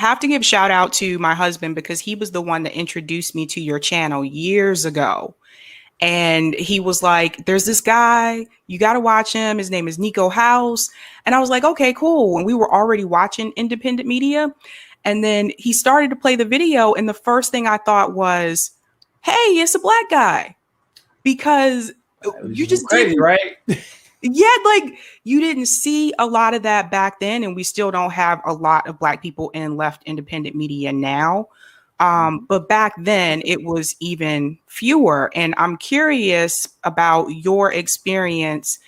have to give shout out to my husband because he was the one that introduced me to your channel years ago. And he was like, there's this guy, you got to watch him. His name is Niko House. And I was like, okay, cool. And we were already watching independent media. And then he started to play the video. And the first thing I thought was, hey, it's a black guy. Because you just crazy, right? Yeah, like you didn't see a lot of that back then, and we still don't have a lot of black people in left independent media now. But back then it was even fewer. And I'm curious about your experience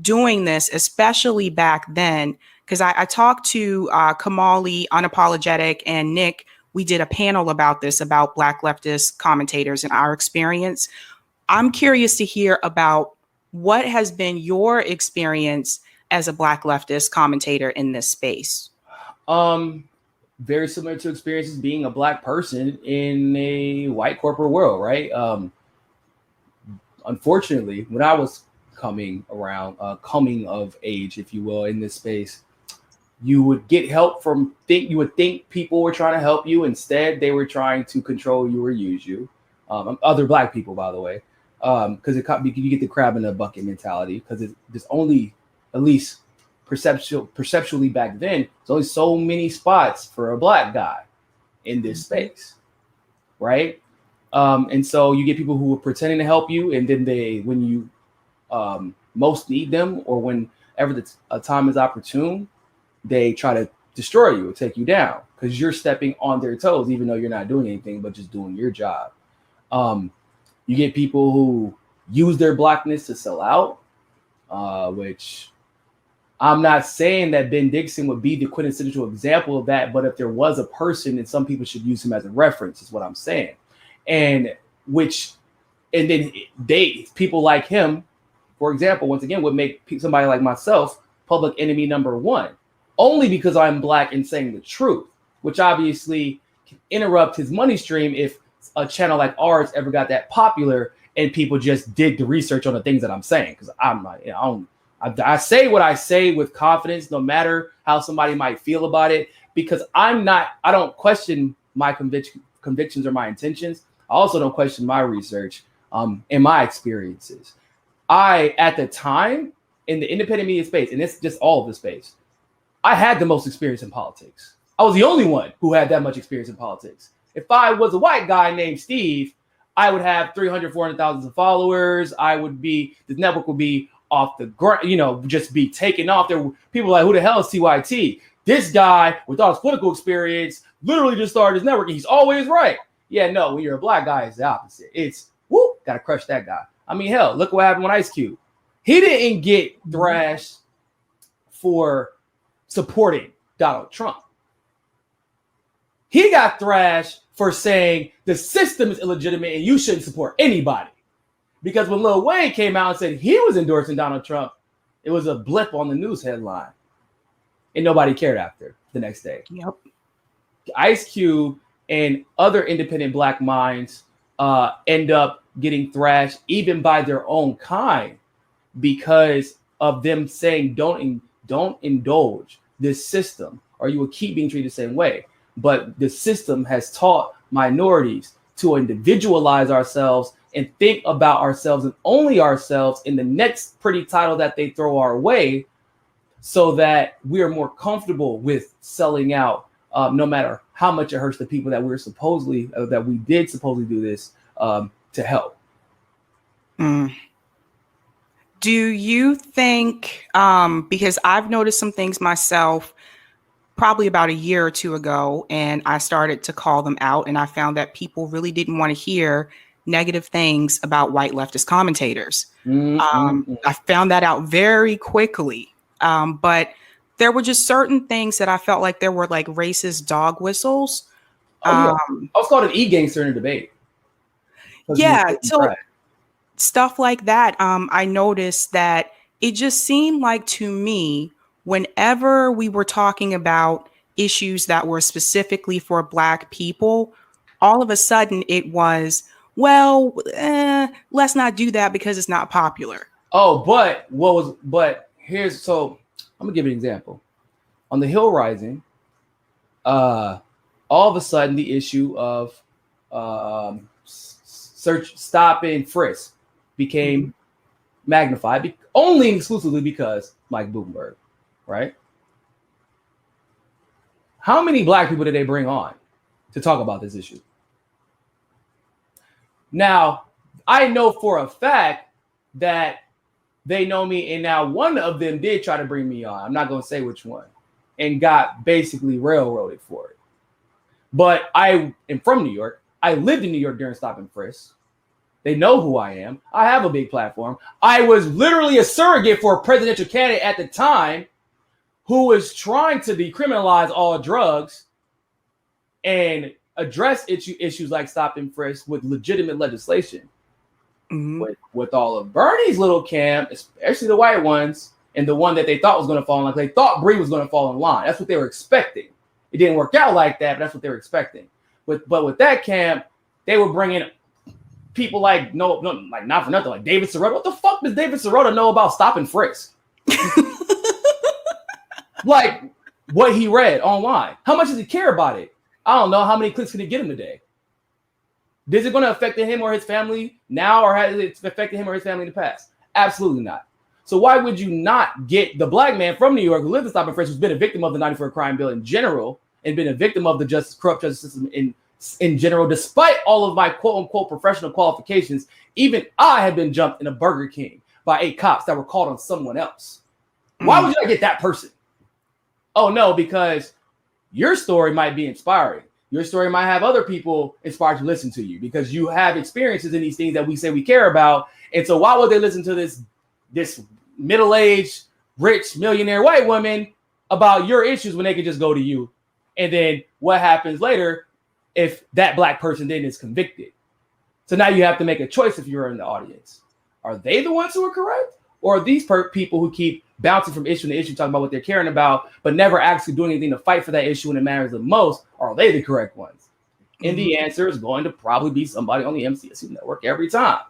doing this, especially back then, because I talked to Kamali, Unapologetic, and Nick. We did a panel about this, about black leftist commentators and our experience. I'm curious to hear about what has been your experience as a black leftist commentator in this space. Very similar to experiences being a black person in a white corporate world, right? Unfortunately, when I was coming of age, if you will, in this space, you would get help you would think people were trying to help you. Instead, they were trying to control you or use you. Other black people, by the way. Because you get the crab in the bucket mentality, because there's only, at least perceptually back then, there's only so many spots for a black guy in this space, right? And so you get people who are pretending to help you, and then when you most need them, or whenever a time is opportune, they try to destroy you or take you down because you're stepping on their toes, even though you're not doing anything but just doing your job. You get people who use their blackness to sell out, which I'm not saying that Ben Dixon would be the quintessential example of that, but if there was a person, then some people should use him as a reference, is what I'm saying. And then people like him, for example, once again, would make somebody like myself public enemy number one, only because I'm black and saying the truth, which obviously can interrupt his money stream if a channel like ours ever got that popular and people just did the research on the things that I'm saying. Because I say what I say with confidence, no matter how somebody might feel about it, because I don't question my convictions or my intentions. I also don't question my research and my experiences. At the time, in the independent media space, and it's just all of the space, I had the most experience in politics. I was the only one who had that much experience in politics. If I was a white guy named Steve, I would have 300, 400,000 followers. The network would be off the ground, just be taken off. There were people like, who the hell is TYT? This guy with all his political experience literally just started his network and he's always right. Yeah, no, when you're a black guy, it's the opposite. It's, gotta crush that guy. I mean, hell, look what happened with Ice Cube. He didn't get thrashed for supporting Donald Trump. He got thrashed for saying the system is illegitimate and you shouldn't support anybody. Because when Lil Wayne came out and said he was endorsing Donald Trump, it was a blip on the news headline. And nobody cared after the next day. Yep. Ice Cube and other independent black minds end up getting thrashed even by their own kind because of them saying don't indulge this system or you will keep being treated the same way. But the system has taught minorities to individualize ourselves and think about ourselves and only ourselves in the next pretty title that they throw our way, so that we are more comfortable with selling out, no matter how much it hurts the people that we did supposedly do this to help. Do you think, because I've noticed some things myself, probably about a year or two ago, and I started to call them out, and I found that people really didn't want to hear negative things about white leftist commentators. I found that out very quickly. But there were just certain things that I felt like there were like racist dog whistles. I was called an e-gangster in a debate. Yeah, so stuff like that. I noticed that it just seemed like to me, whenever we were talking about issues that were specifically for Black people, all of a sudden it was, well, let's not do that because it's not popular. Oh, but I'm gonna give you an example. On the Hill Rising, all of a sudden the issue of search, stop, and frisk became magnified only and exclusively because Mike Bloomberg, right? How many black people did they bring on to talk about this issue? Now, I know for a fact that they know me, and now one of them did try to bring me on. I'm not going to say which one, and got basically railroaded for it. But I am from New York. I lived in New York during Stop and Frisk. They know who I am. I have a big platform. I was literally a surrogate for a presidential candidate at the time who was trying to decriminalize all drugs and address issues like Stop and Frisk with legitimate legislation. With all of Bernie's little camp, especially the white ones, and the one that they thought was going to fall in line, they thought Brie was going to fall in line. That's what they were expecting. It didn't work out like that, but that's what they were expecting. But with that camp, they were bringing people like like not for nothing, like David Sirota. What the fuck does David Sirota know about Stop and Frisk? Like what he read online. How much does he care about it? I don't know. How many clicks can it get him today? Is it going to affect him or his family now, or has it affected him or his family in the past? Absolutely not. So why would you not get the black man from New York who lived in Stop and Frisk, who's been a victim of the 94 crime bill in general, and been a victim of the corrupt justice system in general, despite all of my quote unquote professional qualifications? Even I had been jumped in a Burger King by 8 cops that were called on someone else. Why would you not get that person? Oh no, because your story might be inspiring. Your story might have other people inspired to listen to you because you have experiences in these things that we say we care about. And so why would they listen to this middle-aged, rich, millionaire white woman about your issues when they could just go to you? And then what happens later if that black person then is convicted? So now you have to make a choice if you're in the audience. Are they the ones who are correct? Or are these people who keep bouncing from issue to issue, talking about what they're caring about, but never actually doing anything to fight for that issue when it matters the most? Are they the correct ones? And the answer is going to probably be somebody on the MCSU network every time.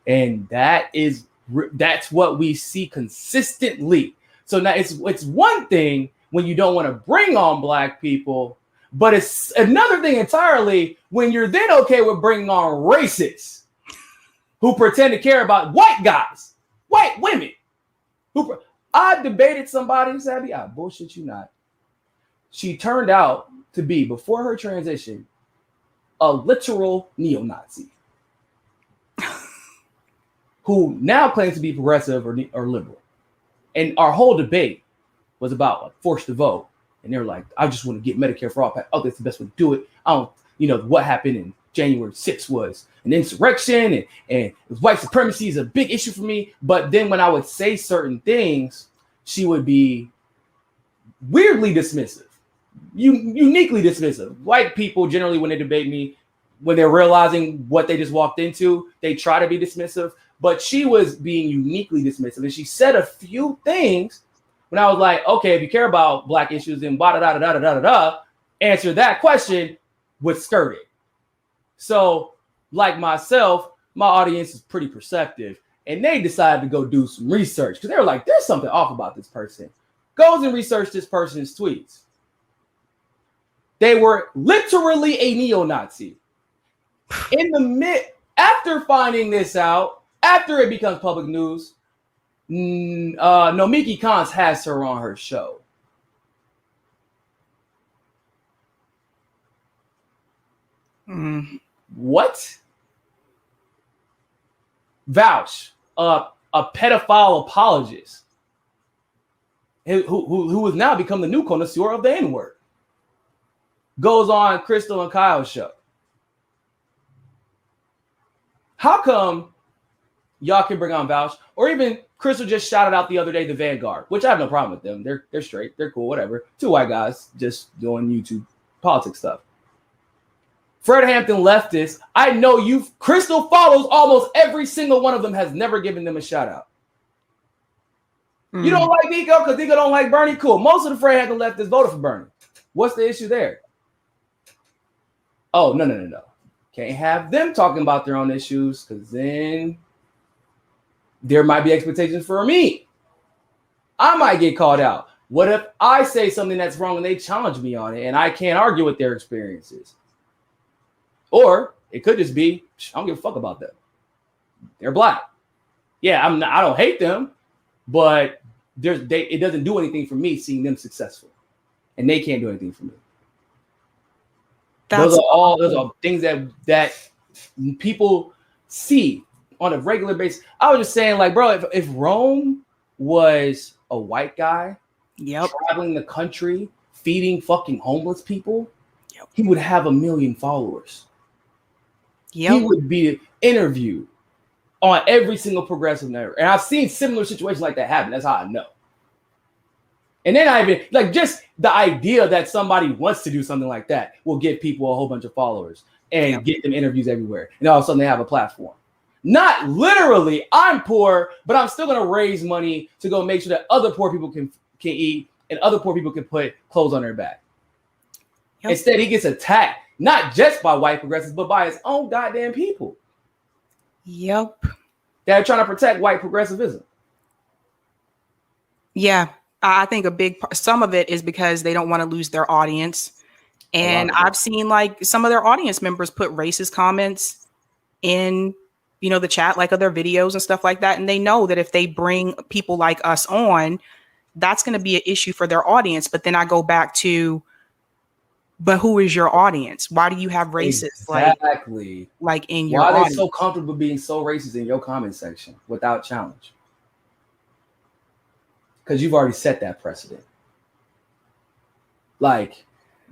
And that's what we see consistently. So now it's one thing when you don't want to bring on black people, but it's another thing entirely when you're then okay with bringing on racists who pretend to care about white guys, white women. I debated somebody, Sabby, I bullshit you not. She turned out to be, before her transition, a literal neo-Nazi who now claims to be progressive or liberal. And our whole debate was about like forced to vote. And they're like, I just want to get Medicare for all. Oh, that's the best way to do it. I don't, what happened in January 6th was an insurrection and white supremacy is a big issue for me. But then when I would say certain things, she would be weirdly dismissive, uniquely dismissive. White people generally, when they debate me, when they're realizing what they just walked into, they try to be dismissive. But she was being uniquely dismissive. And she said a few things when I was like, okay, if you care about black issues, then answer that question with skirting. So like myself, my audience is pretty perceptive, and they decided to go do some research because they were like, there's something off about this person. Goes and research this person's tweets. They were literally a neo-Nazi. After finding this out, after it becomes public news, Nomiki Kans has her on her show. What? Vaush, a pedophile apologist who has now become the new connoisseur of the N-word, goes on Krystal and Kyle's show. How come y'all can bring on Vaush, or even Krystal just shouted out the other day the Vanguard, which I have no problem with them. They're straight, they're cool, whatever. 2 white guys just doing YouTube politics stuff. Fred Hampton leftists, I know Krystal follows almost every single one of them, has never given them a shout out. You don't like Niko because Niko don't like Bernie? Cool. Most of the Fred Hampton leftists voted for Bernie. What's the issue there? Oh, no. Can't have them talking about their own issues because then there might be expectations for me. I might get called out. What if I say something that's wrong and they challenge me on it and I can't argue with their experiences? Or it could just be, I don't give a fuck about them. They're black. Yeah, I don't hate them, but it doesn't do anything for me seeing them successful. And they can't do anything for me. Those are things that people see on a regular basis. I was just saying, like, bro, if Rome was a white guy traveling the country, feeding fucking homeless people, he would have 1 million followers. He would be interviewed on every single progressive network. And I've seen similar situations like that happen. That's how I know. And then I even, like, just the idea that somebody wants to do something like that will give people a whole bunch of followers and get them interviews everywhere. And all of a sudden they have a platform. Not literally, I'm poor, but I'm still going to raise money to go make sure that other poor people can eat and other poor people can put clothes on their back. Instead, he gets attacked, not just by white progressives, but by his own goddamn people. That are trying to protect white progressivism. Yeah. I think a big part, some of it is because they don't want to lose their audience. And I've seen like some of their audience members put racist comments in, the chat, like other videos and stuff like that. And they know that if they bring people like us on, that's going to be an issue for their audience. But then I go back to, but who is your audience? Why do you have racists like in your audience? Why are they so comfortable being so racist in your comment section without challenge? Because you've already set that precedent. Like,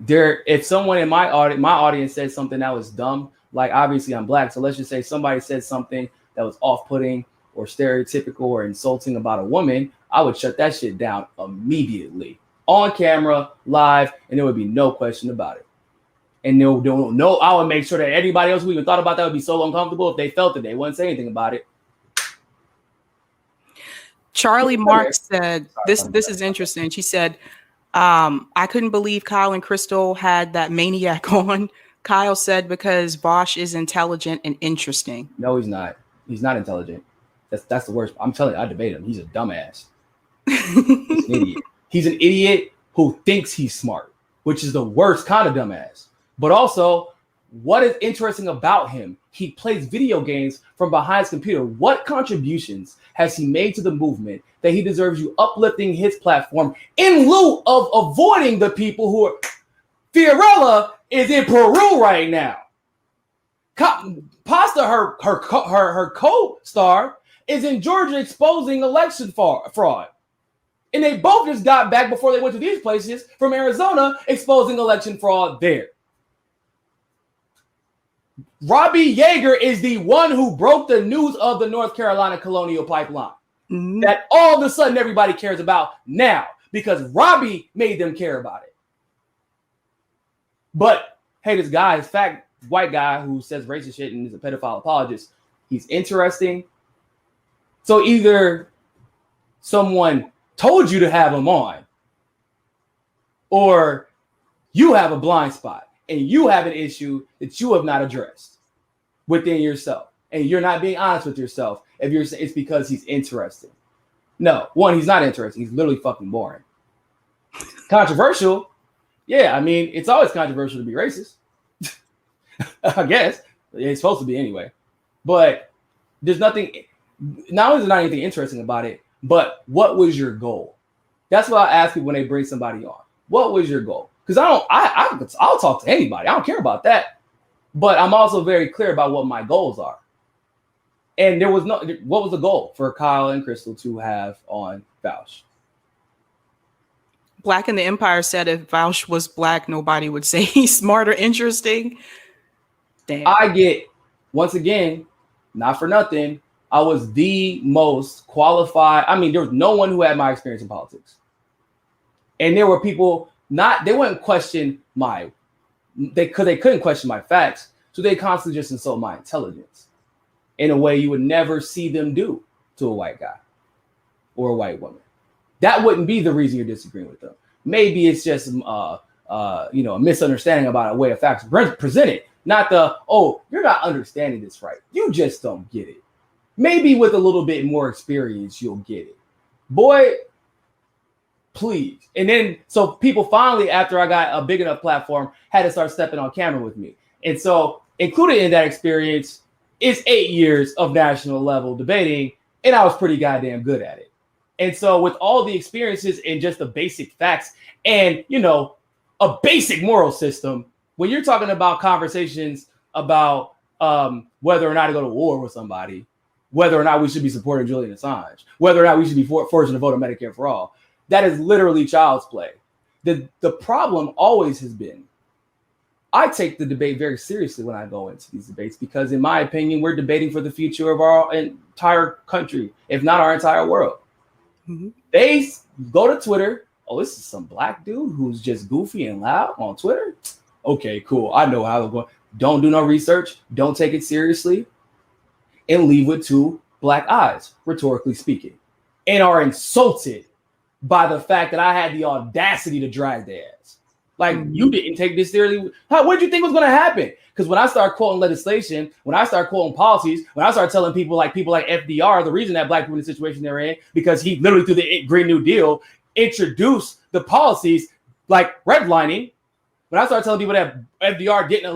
if someone in my audience said something that was dumb, like obviously I'm black, so let's just say somebody said something that was off-putting or stereotypical or insulting about a woman, I would shut that shit down immediately, on camera, live, and there would be no question about it. And no, I would make sure that anybody else who even thought about that would be so uncomfortable if they felt it, they wouldn't say anything about it. Charlie Mark said, this is interesting. She said, I couldn't believe Kyle and Krystal had that maniac on. Kyle said, because Vaush is intelligent and interesting. No, he's not. He's not intelligent. That's the worst. I'm telling you, I debate him. He's a dumbass. He's an idiot. He's an idiot who thinks he's smart, which is the worst kind of dumbass. But also, what is interesting about him? He plays video games from behind his computer. What contributions has he made to the movement that he deserves you uplifting his platform in lieu of avoiding the people who are... Fiorella is in Peru right now. Pasta, her co-star, is in Georgia exposing election fraud. And they both just got back before they went to these places from Arizona exposing election fraud there. Robbie Yeager is the one who broke the news of the North Carolina Colonial Pipeline. That all of a sudden everybody cares about now because Robbie made them care about it. But hey, this guy, this fat white guy who says racist shit and is a pedophile apologist, he's interesting. So either someone told you to have him on, or you have a blind spot and you have an issue that you have not addressed within yourself, and you're not being honest with yourself. If you're saying it's because he's interesting. No, one, he's not interesting. He's literally fucking boring. Controversial. Yeah, I mean, it's always controversial to be racist. I guess it's supposed to be anyway. But there's nothing. Not only is there not anything interesting about it, but what was your goal? That's what I ask people when they bring somebody on. What was your goal? Because I'll talk to anybody. I don't care about that. But I'm also very clear about what my goals are. And what was the goal for Kyle and Krystal to have on Vaush? Black in the Empire said if Vaush was black, nobody would say he's smart or interesting. Damn. I get, once again, not for nothing, I was the most qualified. I mean, there was no one who had my experience in politics. And there were people they wouldn't question they couldn't question my facts. So they constantly just insult my intelligence in a way you would never see them do to a white guy or a white woman. That wouldn't be the reason you're disagreeing with them. Maybe it's just a misunderstanding about a way of facts presented. Not you're not understanding this right. You just don't get it. Maybe with a little bit more experience, you'll get it. Boy, please. And then, so people finally, after I got a big enough platform, had to start stepping on camera with me. And so included in that experience is 8 years of national level debating, and I was pretty goddamn good at it. And so with all the experiences and just the basic facts and, you know, a basic moral system, when you're talking about conversations about whether or not to go to war with somebody, whether or not we should be supporting Julian Assange, whether or not we should be forcing to vote on Medicare for all, that is literally child's play. The problem always has been, I take the debate very seriously when I go into these debates, because in my opinion, we're debating for the future of our entire country, if not our entire world. Mm-hmm. They go to Twitter. Oh, this is some black dude who's just goofy and loud on Twitter. Okay, cool. I know how they're going. Don't do no research. Don't take it seriously. And leave with two black eyes, rhetorically speaking, and are insulted by the fact that I had the audacity to drag their ass. Like, you didn't take this seriously. What did you think was going to happen? Because when I start quoting legislation, when I start quoting policies, when I start telling people like FDR, the reason that black people in the situation they're in, because he literally through the Green New Deal introduced the policies like redlining. When I start telling people that FDR didn't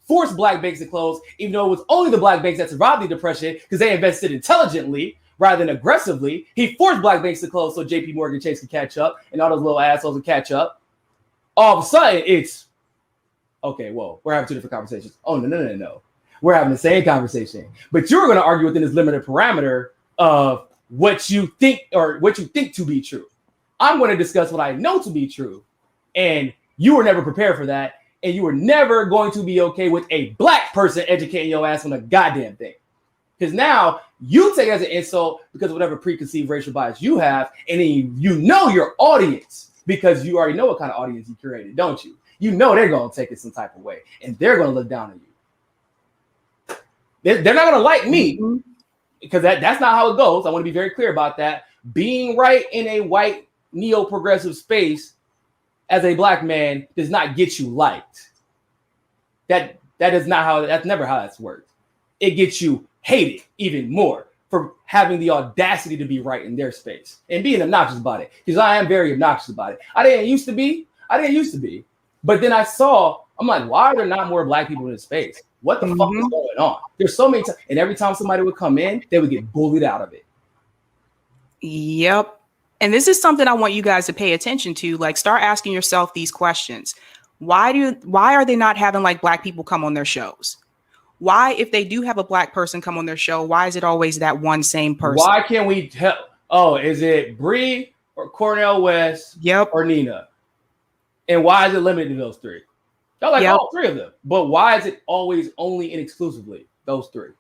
force black banks to close, even though it was only the black banks that survived the Depression because they invested intelligently rather than aggressively. He forced black banks to close so JP Morgan Chase could catch up and all those little assholes would catch up. All of a sudden, it's, okay, whoa, we're having two different conversations. Oh, no. We're having the same conversation. But you're going to argue within this limited parameter of what you think to be true. I'm going to discuss what I know to be true. And you were never prepared for that. And you were never going to be okay with a black person educating your ass on a goddamn thing. Because now you take it as an insult because of whatever preconceived racial bias you have. And then you know your audience, because you already know what kind of audience you curated, don't you? You know they're going to take it some type of way. And they're going to look down on you. They're not going to like me, because that's not how it goes. I want to be very clear about that. Being right in a white neo-progressive space as a black man does not get you liked. That's never how that's worked. It gets you hated even more for having the audacity to be right in their space and being obnoxious about it. Because I am very obnoxious about it. I didn't used to be. But then I'm like, why are there not more black people in this space? What the fuck is going on? There's so many times, and every time somebody would come in, they would get bullied out of it. Yep. And this is something I want you guys to pay attention to. Like, start asking yourself these questions. Why are they not having like black people come on their shows? Why, if they do have a black person come on their show, why is it always that one same person? Why can't we tell? Oh, is it Brie or Cornel West? Yep. Or Nina? And why is it limited to those three? Y'all like all three of them. But why is it always only and exclusively those three?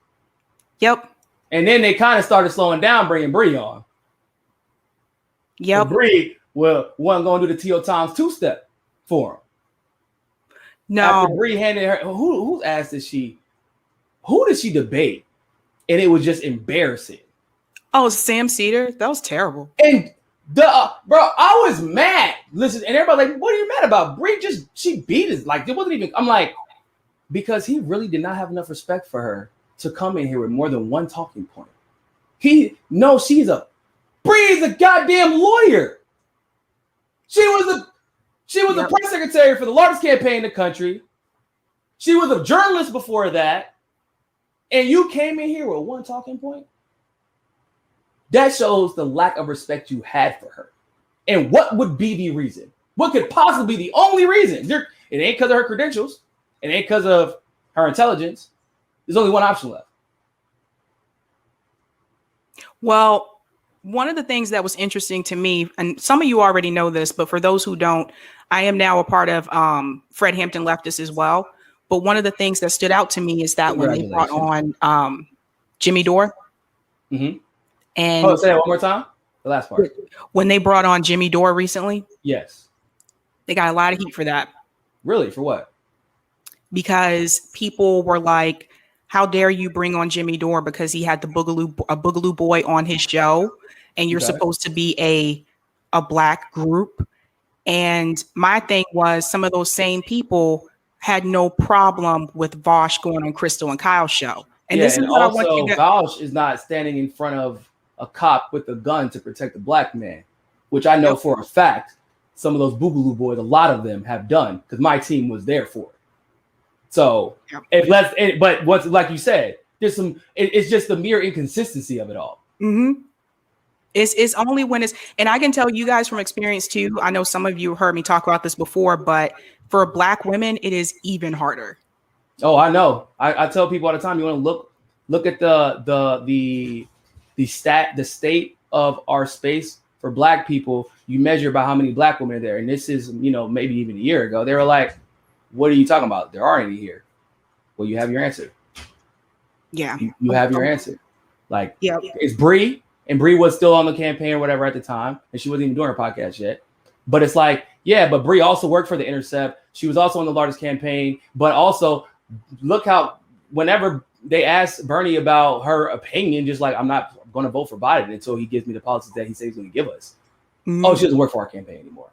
Yep. And then they kind of started slowing down, bringing Brie on. Yep. Brie wasn't going to do the T.O. Times two-step for him. No. After Brie handed her, whose ass did she? Who did she debate? And it was just embarrassing. Oh, Sam Cedar? That was terrible. And bro, I was mad. Listen, and everybody like, what are you mad about? Brie she beat us. Like, it wasn't even, I'm like, because he really did not have enough respect for her to come in here with more than one talking point. Brie's a goddamn lawyer. She was a press secretary for the largest campaign in the country. She was a journalist before that. And you came in here with one talking point? That shows the lack of respect you had for her. And what would be the reason? What could possibly be the only reason? It ain't because of her credentials. It ain't because of her intelligence. There's only one option left. Well, one of the things that was interesting to me, and some of you already know this, but for those who don't, I am now a part of Fred Hampton Leftists as well. But one of the things that stood out to me is that when they brought on Jimmy Dore, and say that one more time. The last part. When they brought on Jimmy Dore recently, yes, they got a lot of heat for that. Really? For what? Because people were like, "How dare you bring on Jimmy Dore because he had a Boogaloo Boy on his show, and you're supposed to be a black group." And my thing was, some of those same people had no problem with Vaush going on Krystal and Kyle's show. And this is what I want you to. Vaush is not standing in front of a cop with a gun to protect a black man. which I know for a fact some of those Boogaloo boys, a lot of them have done because my team was there for it. So but what's like you said, there's some. It's just the mere inconsistency of it all. Mm-hmm. It's only when it's, and I can tell you guys from experience too. I know some of you heard me talk about this before, but for Black women, it is even harder. Oh, I know. I tell people all the time. You want to look at the state of our space for Black people. You measure by how many Black women are there, and this is maybe even a year ago. They were like, "What are you talking about? There aren't any here." Well, you have your answer. Yeah, you have your answer. Like, yeah, it's Brie, and Brie was still on the campaign or whatever at the time, and she wasn't even doing her podcast yet. But it's like, yeah, but Brie also worked for The Intercept. She was also on the largest campaign, but also look how whenever they asked Bernie about her opinion, just like, I'm not going to vote for Biden until he gives me the policies that he says he's going to give us. Mm-hmm. Oh, she doesn't work for our campaign anymore.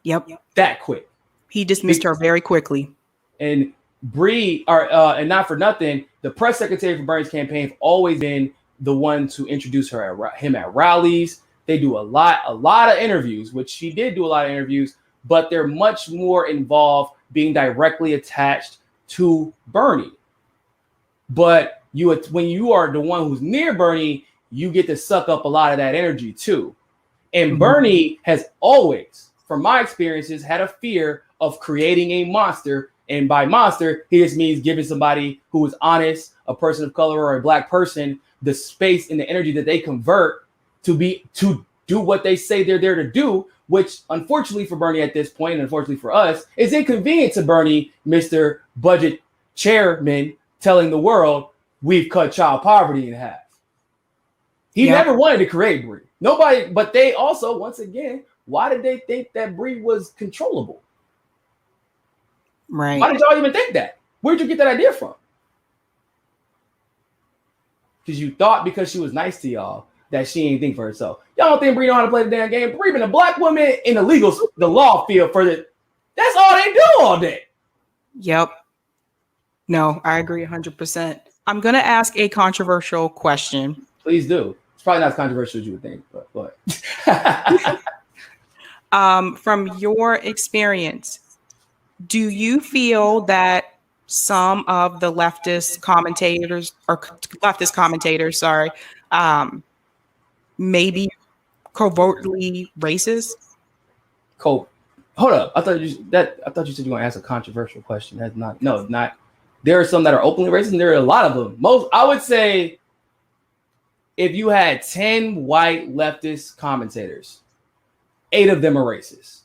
Yep. That quick. He dismissed her very quickly. And Brie, and not for nothing, the press secretary for Bernie's campaign have always been the one to introduce him at rallies. They do a lot of interviews, which she did do a lot of interviews, but they're much more involved being directly attached to Bernie. But when you are the one who's near Bernie, you get to suck up a lot of that energy too. And Bernie has always, from my experiences, had a fear of creating a monster. And by monster, he just means giving somebody who is honest, a person of color or a Black person, the space and the energy that they convert to do what they say they're there to do, which unfortunately for Bernie at this point, and unfortunately for us, is inconvenient to Bernie, Mr. Budget Chairman, telling the world we've cut child poverty in half. He never wanted to create Brie. Nobody, but they also, once again, why did they think that Brie was controllable? Right. Why did y'all even think that? Where'd you get that idea from? Because you thought because she was nice to y'all that she ain't think for herself. Y'all don't think Brie know how to play the damn game? Brie been a Black woman in the law field for that's all they do all day. Yep. No, I agree 100%. I'm going to ask a controversial question. Please do. It's probably not as controversial as you would think, but. From your experience, do you feel that some of the leftist commentators, maybe covertly racist? Hold up. I thought you said you were going to ask a controversial question. That's not. There are some that are openly racist, and there are a lot of them. I would say, if you had 10 white leftist commentators, 8 of them are racist.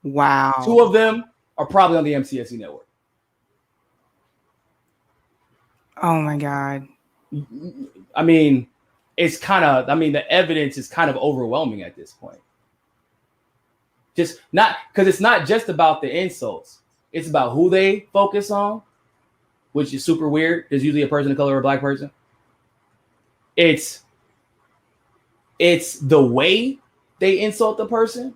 Wow. 2 of them are probably on the MCSE network. Oh my God. I mean, the evidence is kind of overwhelming at this point. Just not because it's not just about the insults. It's about who they focus on, which is super weird. There's usually a person of color or a Black person. It's the way they insult the person,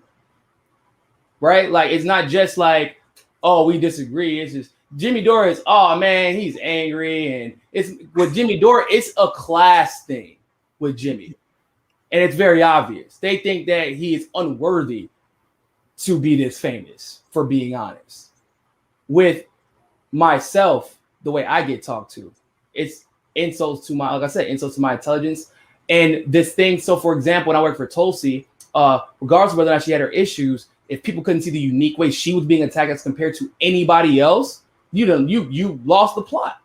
right? Like, it's not just like, oh, we disagree. It's just Jimmy Dore is, oh man, he's angry. And it's with Jimmy Dore, it's a class thing with Jimmy. And it's very obvious. They think that he is unworthy to be this famous, for being honest. With myself, the way I get talked to, it's insults to insults to my intelligence. And this thing, so for example, when I worked for Tulsi, regardless of whether or not she had her issues, if people couldn't see the unique way she was being attacked as compared to anybody else, you lost the plot.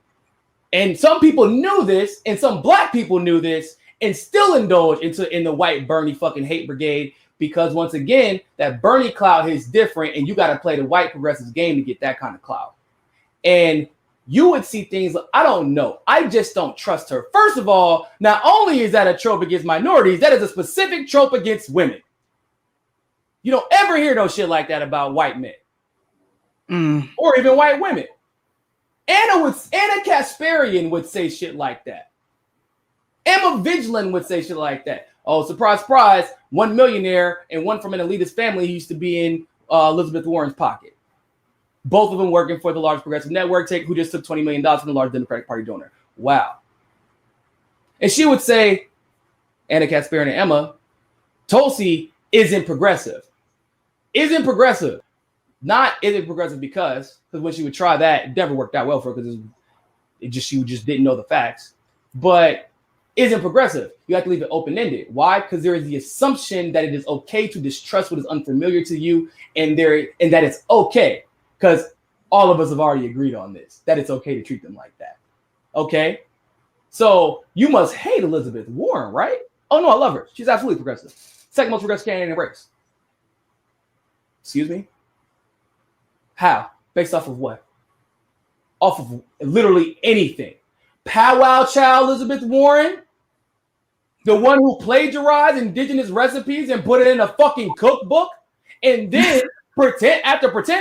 And some people knew this, and some Black people knew this, and still indulge in the white Bernie fucking hate brigade, because once again, that Bernie clout is different, and you got to play the white progressives game to get that kind of clout. And you would see things like, I don't know. I just don't trust her. First of all, not only is that a trope against minorities, that is a specific trope against women. You don't ever hear no shit like that about white men or even white women. Anna Kasparian would say shit like that. Emma Vigilant would say shit like that. Oh, surprise, surprise. One millionaire and one from an elitist family who used to be in Elizabeth Warren's pocket. Both of them working for the largest progressive network, who just took $20 million from the largest Democratic Party donor. Wow. And she would say, Anna Kasparian and Emma, Tulsi isn't progressive. Isn't progressive. Not isn't progressive because when she would try that, it never worked out well for her because she just didn't know the facts. But isn't progressive. You have to leave it open-ended. Why? Because there is the assumption that it is okay to distrust what is unfamiliar to you, and that it's okay. Because all of us have already agreed on this, that it's okay to treat them like that. Okay? So you must hate Elizabeth Warren, right? Oh no, I love her. She's absolutely progressive. Second most progressive candidate in the race. Excuse me? How? Based off of what? Off of literally anything. Powwow Child Elizabeth Warren, the one who plagiarized indigenous recipes and put it in a fucking cookbook, and then pretend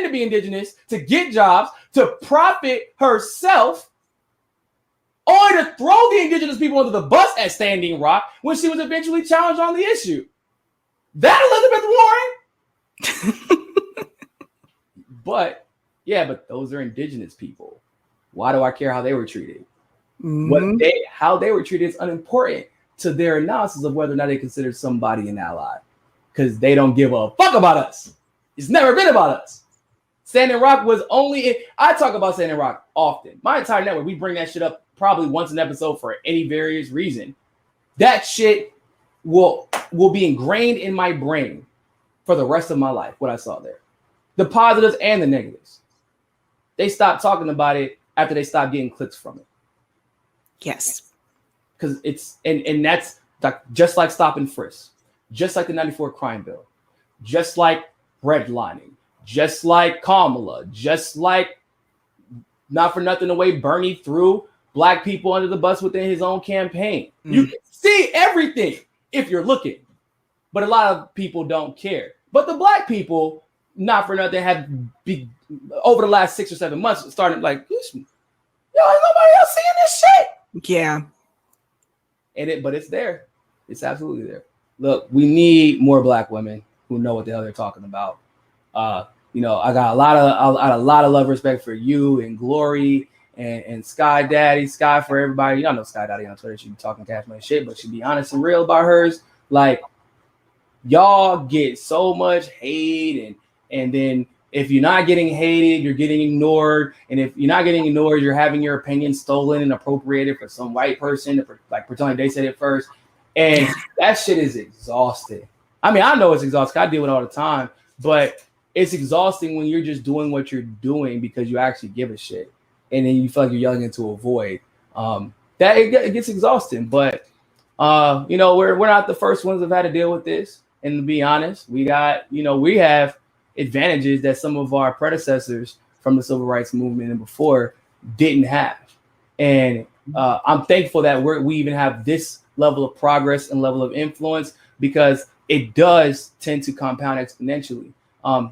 to be indigenous to get jobs, to profit herself, only to throw the indigenous people under the bus at Standing Rock when she was eventually challenged on the issue. That Elizabeth Warren? But those are indigenous people. Why do I care how they were treated? Mm-hmm. How they were treated is unimportant to their analysis of whether or not they consider somebody an ally, because they don't give a fuck about us. It's never been about us. Standing Rock was I talk about Standing Rock often. My entire network, we bring that shit up probably once an episode for any various reason. That shit will be ingrained in my brain for the rest of my life, what I saw there. The positives and the negatives. They stopped talking about it after they stopped getting clicks from it. Yes. Because it's, and that's just like stop and frisk, just like the 94 crime bill, just like redlining, just like Kamala, just like, not for nothing, the way Bernie threw black people under the bus within his own campaign. You can see everything if you're looking, but a lot of people don't care. But the black people, not for nothing, have over the last 6 or 7 months started like, yo, ain't nobody else seeing this shit. Yeah. But it's there. It's absolutely there. Look, we need more black women who know what the hell they're talking about. I got a lot of love and respect for you and Glory and Sky Daddy, Sky for everybody. Y'all know Sky Daddy on Twitter. She be talking cash money shit, but she be honest and real about hers. Like, y'all get so much hate, and then if you're not getting hated, you're getting ignored. And if you're not getting ignored, you're having your opinion stolen and appropriated for some white person to pretending they said it first. And that shit is exhausting. I mean, I know it's exhausting. I deal with it all the time, but it's exhausting when you're just doing what you're doing because you actually give a shit. And then you feel like you're yelling into a void. It gets exhausting, but we're not the first ones that have had to deal with this. And to be honest, we have advantages that some of our predecessors from the civil rights movement and before didn't have. And I'm thankful that we even have this level of progress and level of influence, because it does tend to compound exponentially,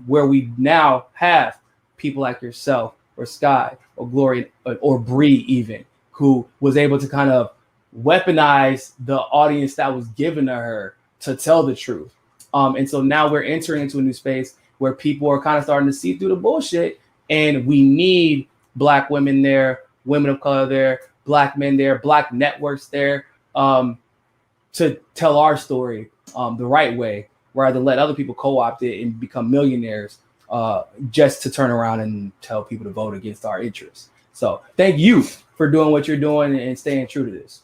where we now have people like yourself or Sky or Glory or Brie even, who was able to kind of weaponize the audience that was given to her to tell the truth. And so now we're entering into a new space where people are kind of starting to see through the bullshit, and we need black women there, women of color there, black men there, black networks there, to tell our story the right way, rather than let other people co-opt it and become millionaires just to turn around and tell people to vote against our interests. So thank you for doing what you're doing and staying true to this.